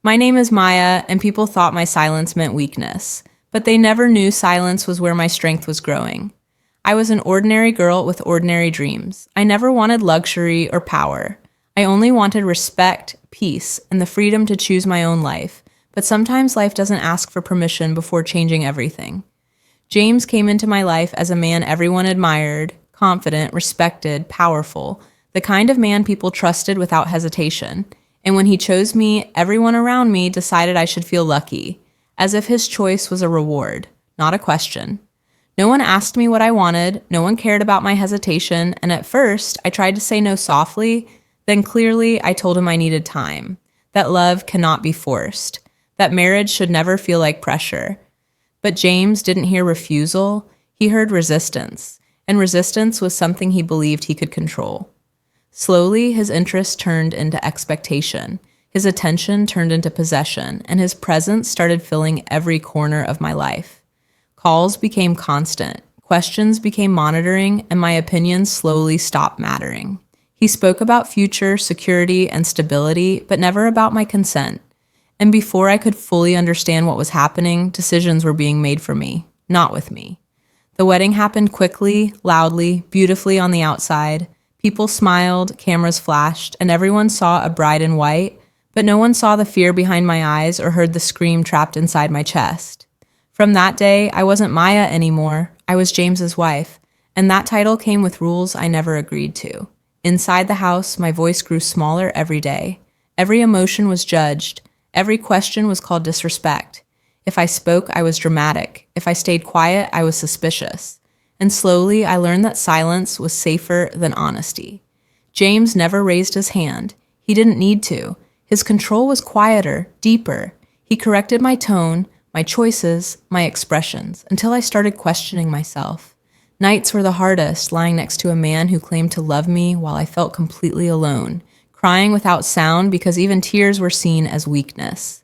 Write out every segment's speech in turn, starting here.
My name is Maya, and people thought my silence meant weakness, but they never knew silence was where my strength was growing. I was an ordinary girl with ordinary dreams. I never wanted luxury or power. I only wanted respect, peace, and the freedom to choose my own life. But sometimes life doesn't ask for permission before changing everything. James came into my life as a man everyone admired, confident, respected, powerful, the kind of man people trusted without hesitation. And when he chose me, everyone around me decided I should feel lucky, as if his choice was a reward, not a question. No one asked me what I wanted, no one cared about my hesitation, and at first, I tried to say no softly, then clearly I told him I needed time, that love cannot be forced, that marriage should never feel like pressure. But James didn't hear refusal, he heard resistance, and resistance was something he believed he could control. Slowly, his interest turned into expectation, his attention turned into possession, and his presence started filling every corner of my life. Calls became constant, questions became monitoring, and my opinions slowly stopped mattering. He spoke about future, security, and stability, but never about my consent. And before I could fully understand what was happening, decisions were being made for me, not with me. The wedding happened quickly, loudly, beautifully on the outside. People smiled, cameras flashed, and everyone saw a bride in white, but no one saw the fear behind my eyes or heard the scream trapped inside my chest. From that day, I wasn't Maya anymore. I was James's wife, and that title came with rules I never agreed to. Inside the house, my voice grew smaller every day. Every emotion was judged. Every question was called disrespect. If I spoke, I was dramatic. If I stayed quiet, I was suspicious. And slowly, I learned that silence was safer than honesty. James never raised his hand. He didn't need to. His control was quieter, deeper. He corrected my tone, my choices, my expressions, until I started questioning myself. Nights were the hardest, lying next to a man who claimed to love me while I felt completely alone, crying without sound because even tears were seen as weakness.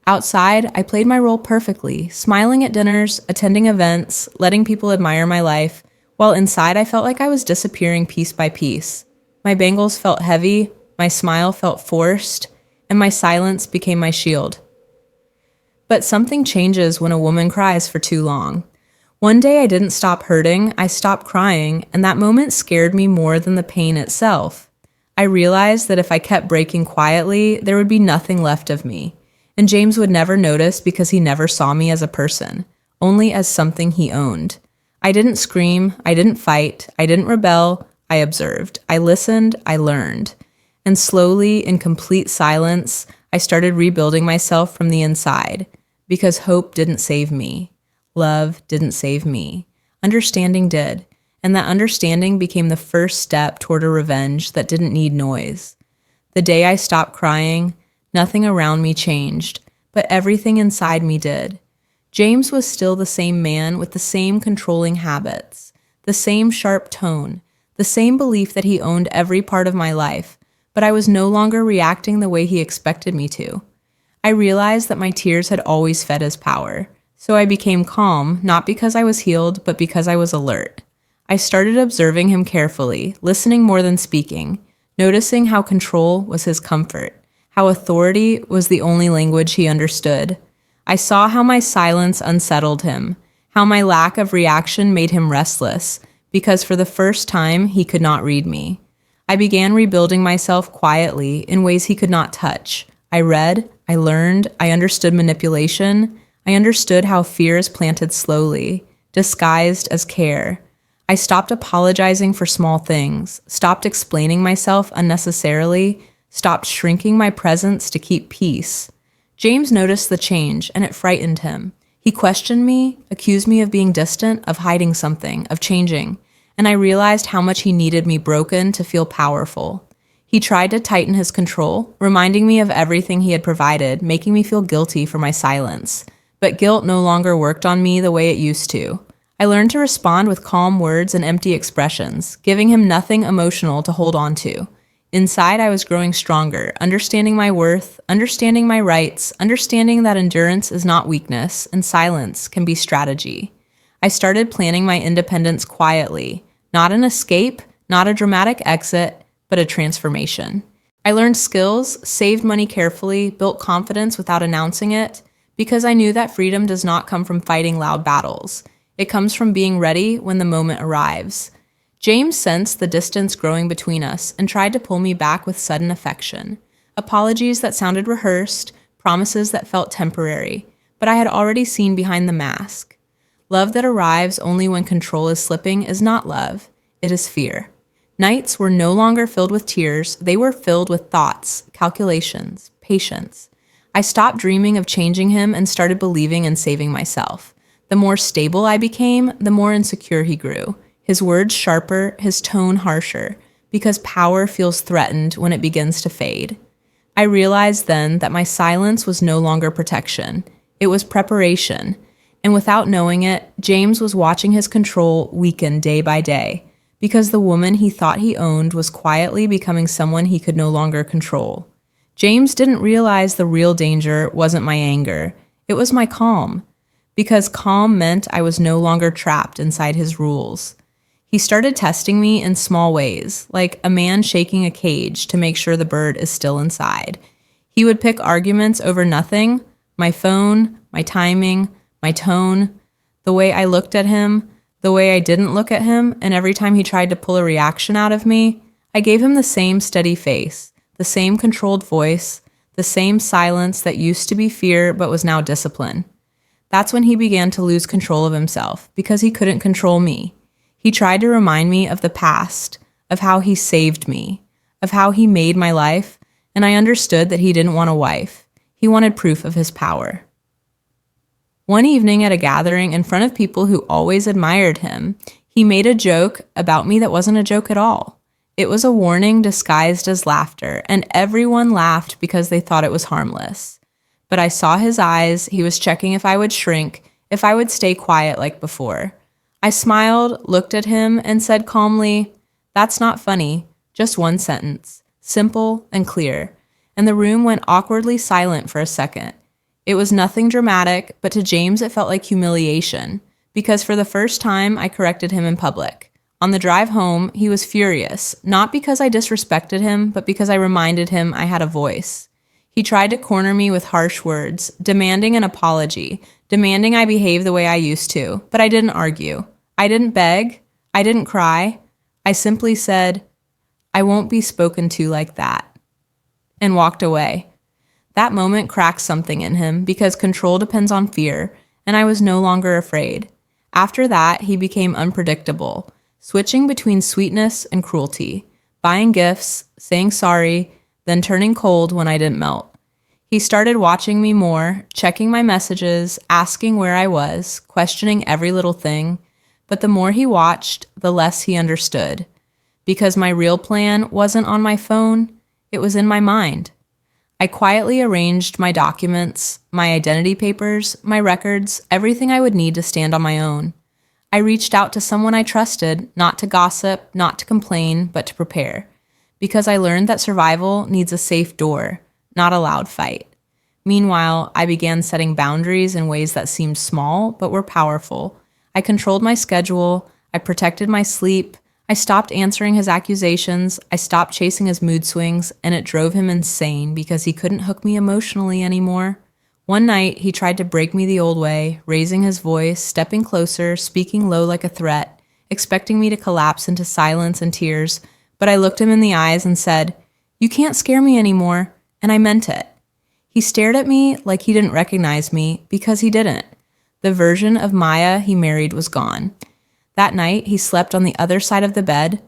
Outside, I played my role perfectly, smiling at dinners, attending events, letting people admire my life, while inside I felt like I was disappearing piece by piece. My bangles felt heavy, my smile felt forced, and my silence became my shield. But something changes when a woman cries for too long. One day I didn't stop hurting, I stopped crying, and that moment scared me more than the pain itself. I realized that if I kept breaking quietly, there would be nothing left of me. And James would never notice because he never saw me as a person, only as something he owned. I didn't scream, I didn't fight, I didn't rebel, I observed, I listened, I learned. And slowly, in complete silence, I started rebuilding myself from the inside, because hope didn't save me. Love didn't save me. Understanding did, and that understanding became the first step toward a revenge that didn't need noise. The day I stopped crying, nothing around me changed, but everything inside me did. James was still the same man with the same controlling habits, the same sharp tone, the same belief that he owned every part of my life, but I was no longer reacting the way he expected me to. I realized that my tears had always fed his power, so I became calm, not because I was healed, but because I was alert. I started observing him carefully, listening more than speaking, noticing how control was his comfort, how authority was the only language he understood. I saw how my silence unsettled him, how my lack of reaction made him restless, because for the first time he could not read me. I began rebuilding myself quietly in ways he could not touch. I read, I learned, I understood manipulation. I understood how fear is planted slowly, disguised as care. I stopped apologizing for small things, stopped explaining myself unnecessarily, stopped shrinking my presence to keep peace. James noticed the change, and it frightened him. He questioned me, accused me of being distant, of hiding something, of changing, and I realized how much he needed me broken to feel powerful. He tried to tighten his control, reminding me of everything he had provided, making me feel guilty for my silence. But guilt no longer worked on me the way it used to. I learned to respond with calm words and empty expressions, giving him nothing emotional to hold on to. Inside, I was growing stronger, understanding my worth, understanding my rights, understanding that endurance is not weakness, and silence can be strategy. I started planning my independence quietly, not an escape, not a dramatic exit, but a transformation. I learned skills, saved money carefully, built confidence without announcing it, because I knew that freedom does not come from fighting loud battles. It comes from being ready when the moment arrives. James sensed the distance growing between us and tried to pull me back with sudden affection. Apologies that sounded rehearsed, promises that felt temporary, but I had already seen behind the mask. Love that arrives only when control is slipping is not love, it is fear. Nights were no longer filled with tears, they were filled with thoughts, calculations, patience. I stopped dreaming of changing him and started believing in saving myself. The more stable I became, the more insecure he grew. His words sharper, his tone harsher, because power feels threatened when it begins to fade. I realized then that my silence was no longer protection. It was preparation. And without knowing it, James was watching his control weaken day by day, because the woman he thought he owned was quietly becoming someone he could no longer control. James didn't realize the real danger wasn't my anger. It was my calm, because calm meant I was no longer trapped inside his rules. He started testing me in small ways, like a man shaking a cage to make sure the bird is still inside. He would pick arguments over nothing: my phone, my timing, my tone, the way I looked at him, the way I didn't look at him, and every time he tried to pull a reaction out of me, I gave him the same steady face, the same controlled voice, the same silence that used to be fear but was now discipline. That's when he began to lose control of himself, because he couldn't control me. He tried to remind me of the past, of how he saved me, of how he made my life, and I understood that he didn't want a wife. He wanted proof of his power. One evening at a gathering in front of people who always admired him, he made a joke about me that wasn't a joke at all. It was a warning disguised as laughter, and everyone laughed because they thought it was harmless. But I saw his eyes. He was checking if I would shrink, if I would stay quiet like before. I smiled, looked at him, and said calmly, "That's not funny, just one sentence, simple and clear." And the room went awkwardly silent for a second. It was nothing dramatic, but to James it felt like humiliation, because for the first time I corrected him in public. On the drive home, he was furious, not because I disrespected him, but because I reminded him I had a voice. He tried to corner me with harsh words, demanding an apology, demanding I behave the way I used to, but I didn't argue. I didn't beg. I didn't cry. I simply said, "I won't be spoken to like that," and walked away. That moment cracked something in him, because control depends on fear, and I was no longer afraid. After that, he became unpredictable, switching between sweetness and cruelty, buying gifts, saying sorry, then turning cold when I didn't melt. He started watching me more, checking my messages, asking where I was, questioning every little thing. But the more he watched, the less he understood. Because my real plan wasn't on my phone, it was in my mind. I quietly arranged my documents, my identity papers, my records, everything I would need to stand on my own. I reached out to someone I trusted, not to gossip, not to complain, but to prepare. Because I learned that survival needs a safe door, not a loud fight. Meanwhile, I began setting boundaries in ways that seemed small, but were powerful. I controlled my schedule, I protected my sleep, I stopped answering his accusations, I stopped chasing his mood swings, and it drove him insane because he couldn't hook me emotionally anymore. One night, he tried to break me the old way, raising his voice, stepping closer, speaking low like a threat, expecting me to collapse into silence and tears, but I looked him in the eyes and said, "You can't scare me anymore," and I meant it. He stared at me like he didn't recognize me, because he didn't. The version of Maya he married was gone. That night, he slept on the other side of the bed,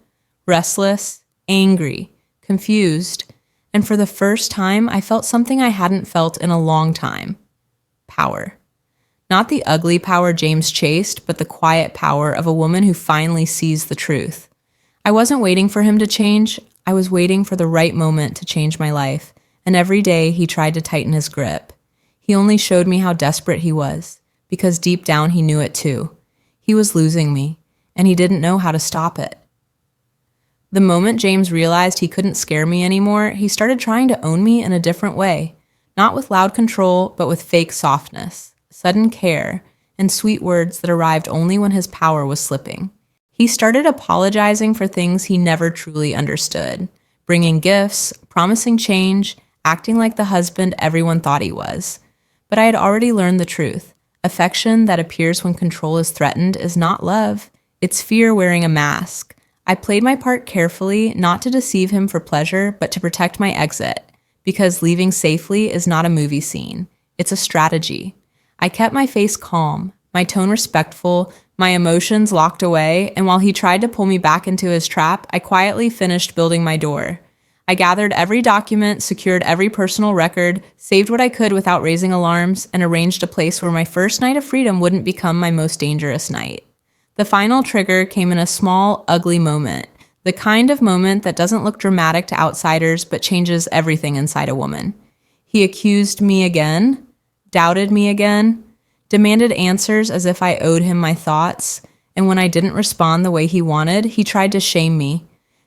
restless, angry, confused, and for the first time, I felt something I hadn't felt in a long time. Power. Not the ugly power James chased, but the quiet power of a woman who finally sees the truth. I wasn't waiting for him to change. I was waiting for the right moment to change my life, and every day he tried to tighten his grip. He only showed me how desperate he was, because deep down he knew it too. He was losing me, and he didn't know how to stop it. The moment James realized he couldn't scare me anymore, he started trying to own me in a different way, not with loud control, but with fake softness, sudden care, and sweet words that arrived only when his power was slipping. He started apologizing for things he never truly understood, bringing gifts, promising change, acting like the husband everyone thought he was. But I had already learned the truth. Affection that appears when control is threatened is not love. It's fear wearing a mask. I played my part carefully, not to deceive him for pleasure, but to protect my exit, because leaving safely is not a movie scene. It's a strategy. I kept my face calm, my tone respectful, my emotions locked away, and while he tried to pull me back into his trap, I quietly finished building my door. I gathered every document, secured every personal record, saved what I could without raising alarms, and arranged a place where my first night of freedom wouldn't become my most dangerous night. The final trigger came in a small, ugly moment, the kind of moment that doesn't look dramatic to outsiders but changes everything inside a woman. He accused me again, doubted me again, demanded answers as if I owed him my thoughts, and when I didn't respond the way he wanted, he tried to shame me,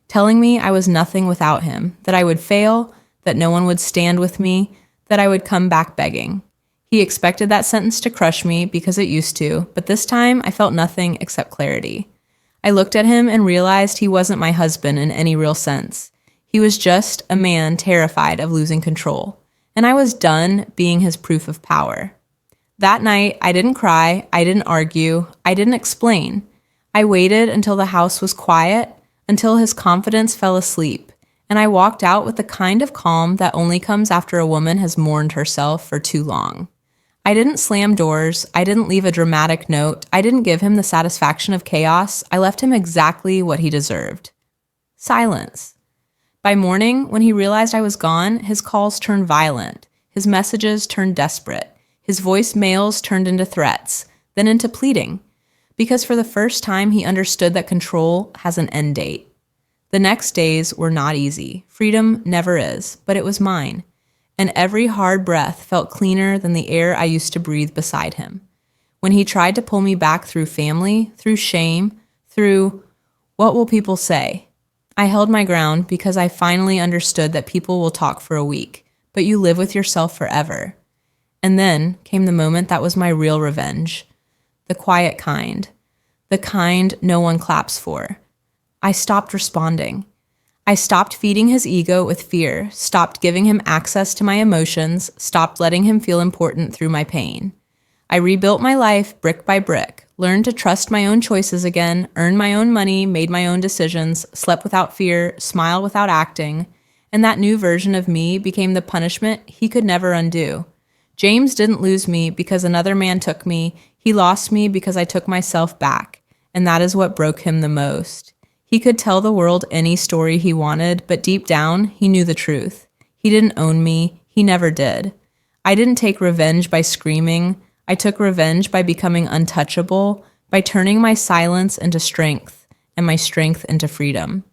telling me I was nothing without him, that I would fail, that no one would stand with me, that I would come back begging. He expected that sentence to crush me because it used to, but this time I felt nothing except clarity. I looked at him and realized he wasn't my husband in any real sense. He was just a man terrified of losing control, and I was done being his proof of power. That night, I didn't cry, I didn't argue, I didn't explain. I waited until the house was quiet, until his confidence fell asleep, and I walked out with the kind of calm that only comes after a woman has mourned herself for too long. I didn't slam doors, I didn't leave a dramatic note, I didn't give him the satisfaction of chaos, I left him exactly what he deserved. Silence. By morning, when he realized I was gone, his calls turned violent, his messages turned desperate, his voicemails turned into threats, then into pleading, because for the first time he understood that control has an end date. The next days were not easy. Freedom never is, but it was mine. And every hard breath felt cleaner than the air I used to breathe beside him. When he tried to pull me back through family, through shame, through what will people say, I held my ground because I finally understood that people will talk for a week, but you live with yourself forever. And then came the moment that was my real revenge. The quiet kind. The kind no one claps for. I stopped responding. I stopped feeding his ego with fear, stopped giving him access to my emotions, stopped letting him feel important through my pain. I rebuilt my life brick by brick, learned to trust my own choices again, earned my own money, made my own decisions, slept without fear, smiled without acting, and that new version of me became the punishment he could never undo. James didn't lose me because another man took me, he lost me because I took myself back, and that is what broke him the most. He could tell the world any story he wanted, but deep down, he knew the truth. He didn't own me. He never did. I didn't take revenge by screaming. I took revenge by becoming untouchable, by turning my silence into strength and my strength into freedom.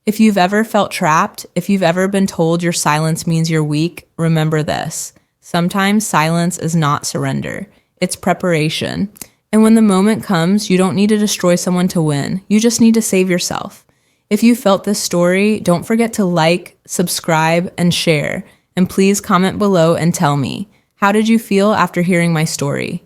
If you've ever felt trapped, if you've ever been told your silence means you're weak, remember this. Sometimes silence is not surrender. It's preparation. And when the moment comes, you don't need to destroy someone to win. You just need to save yourself. If you felt this story, don't forget to like, subscribe, and share. And please comment below and tell me, how did you feel after hearing my story?